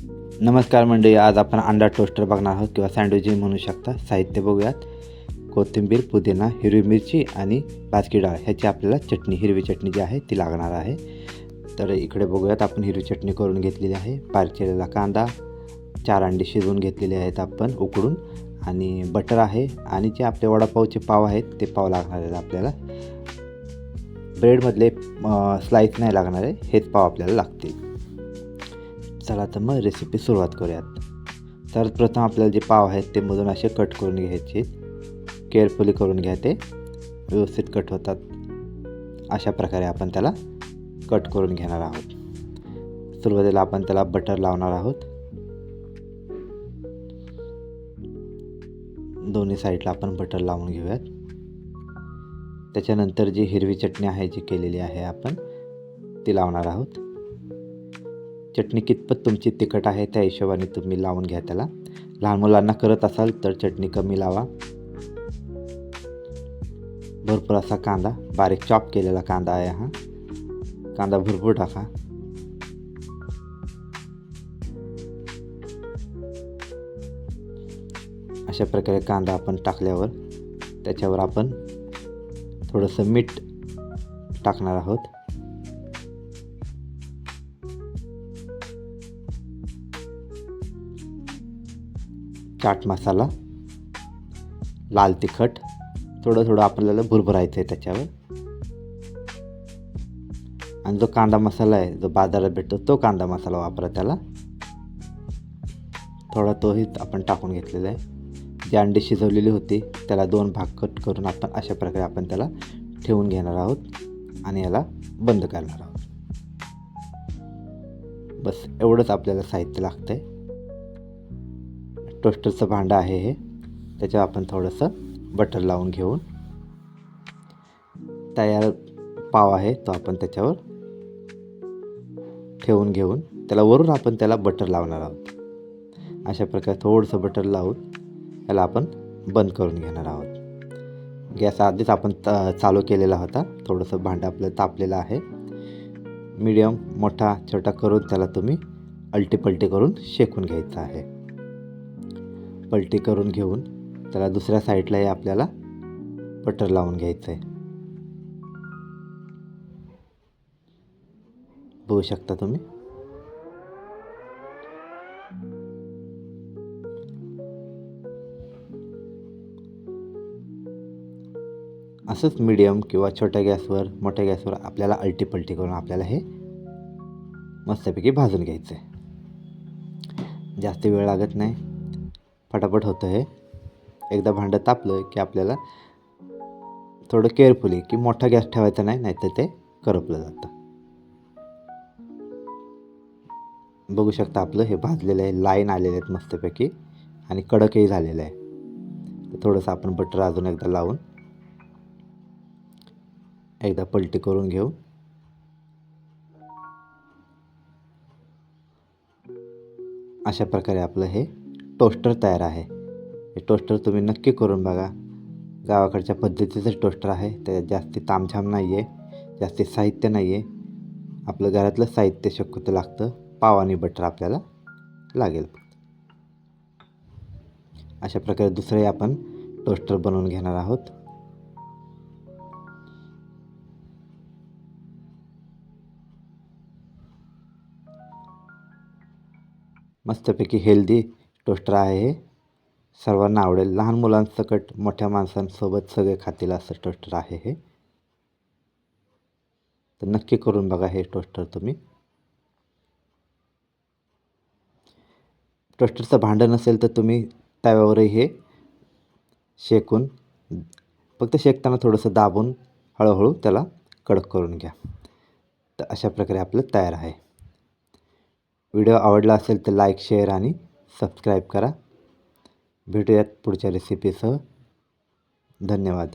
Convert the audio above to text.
नमस्कार मंडळी, आज आपण अंडा टोस्टर बघणार आहोत किंवा सँडविच म्हणू शकता. साहित्य बघूयात. कोथिंबीर, पुदिना, हिरवी मिरची आणि भाजकी डाळ ह्याची आपल्याला चटणी, हिरवी चटणी जी आहे ती लागणार आहे. तर इकडे बघूयात, आपण हिरवी चटणी करून घेतलेली आहे. बारीक चिरलेला कांदा, 4 अंडी शिजवून घेतलेले आहेत आपण उकडून, आणि बटर आहे, आणि जे आपले वडापावचे पाव आहेत ते पाव लागणार आहेत आपल्याला. ब्रेडमधले स्लाईस नाही लागणार आहे, हेच पाव आपल्याला लागतील. चला तर मग रेसिपी सुरुवात करूयात. तर प्रथम आपल्याला जे पाव आहेत ते मधून असे कट करून घ्यायचे. केअरफुली करून घ्या, ते व्यवस्थित कट होतात. अशा प्रकारे आपण त्याला कट करून घेणार आहोत. सुरुवातीला आपण त्याला बटर लावणार आहोत. दोन्ही साईडला आपण बटर लावून घेऊयात. त्याच्यानंतर जी हिरवी चटणी आहे जी केलेली आहे आपण ती लावणार आहोत. चटणी कितपत तुमची तिखट आहे त्या हिशोबाने तुम्ही लावून घ्या त्याला. लहान मुलांना करत असाल तर चटणी कमी लावा. भरपूर असा कांदा, बारीक चॉप केलेला कांदा आहे हा. कांदा भरपूर टाका. अशा प्रकारे कांदा आपण टाकल्यावर त्याच्यावर आपण थोडंसं मीठ टाकणार आहोत. चाट मसाला, लाल तिखट, थोडं आपल्याला भुरभरायचं आहे त्याच्यावर. आणि जो कांदा मसाला आहे जो बाजारात भेटतो तो कांदा मसाला वापरा त्याला. थोडा तोही आपण टाकून घेतलेला आहे. जी अंडी शिजवलेली होती त्याला 2 भाग कट करून आपण अशा प्रकारे आपण त्याला ठेवून घेणार आहोत आणि याला बंद करणार आहोत. बस एवढंच आपल्याला साहित्य लागतं आहे. टोस्टरचं भांडं आहे हे. त्याच्यावर आपण थोडंसं बटर लावून घेऊन तयार पाव आहे तो आपण त्याच्यावर ठेवून घेऊन त्याला वरून आपण त्याला बटर लावणार आहोत. अशा प्रकारे थोडंसं बटर लावून याला आपण बंद करून घेणार आहोत. गॅस आधीच आपण चालू केलेला होता. थोडंसं भांडं आपलं तापलेलं आहे. मीडियम मोठा छोटा करून त्याला तुम्ही अलटी-पलटी करून शेकून घ्यायचं आहे. पलटी करून घेऊन त्याला दुसऱ्या साईडलाही आपल्याला बटर लावून घ्यायचं आहे. बघू शकता तुम्ही. असंच मीडियम किंवा छोट्या गॅसवर, मोठ्या गॅसवर आपल्याला अलटी-पलटी करून आपल्याला हे मस्तपैकी भाजून घ्यायचं आहे. जास्त वेळ लागत नाही, फटाफट होतं हे. एकदा भांडं तापलं की आपल्याला थोडं केअरफुली की मोठा गॅस ठेवायचा नाही, नाहीतर ते करपलं जातं. बघू शकता आपलं हे भाजलेलं आहे. लाईन आलेले आहेत मस्तपैकी आणि कडकही झालेलं आहे. तर थोडंसं आपण बटर अजून एकदा लावून एकदा पलटी करून घेऊ. अशा प्रकारे आपलं हे टोस्टर तयार आहे. हे टोस्टर तुम्ही नक्की करून बघा. गावाकडच्या पद्धतीचं टोस्टर आहे. त्याच्यात जास्ती तामझाम नाही आहे, जास्ती साहित्य नाही आहे. आपलं घरातलं साहित्य शक्यतो लागतं. पाव आणि बटर आपल्याला लागेल. अशा प्रकारे दुसरंही आपण टोस्टर बनवून घेणार आहोत. मस्तपैकी हेल्दी टोस्टर आहे हे. सर्वांना आवडेल. लहान मुलांसकट मोठ्या माणसांसोबत सगळे खातील असं टोस्टर आहे हे. तर नक्की करून बघा हे टोस्टर तुम्ही. टोस्टरचं भांडं नसेल तर तुम्ही तव्यावरही हे शेकून, फक्त शेकताना थोडंसं दाबून हळूहळू त्याला कडक करून घ्या. तर अशा प्रकारे आपलं तयार आहे. व्हिडिओ आवडला असेल तर लाईक, शेअर आणि सबस्क्राईब करा. भेटूयात पुढच्या रेसिपीसह. धन्यवाद.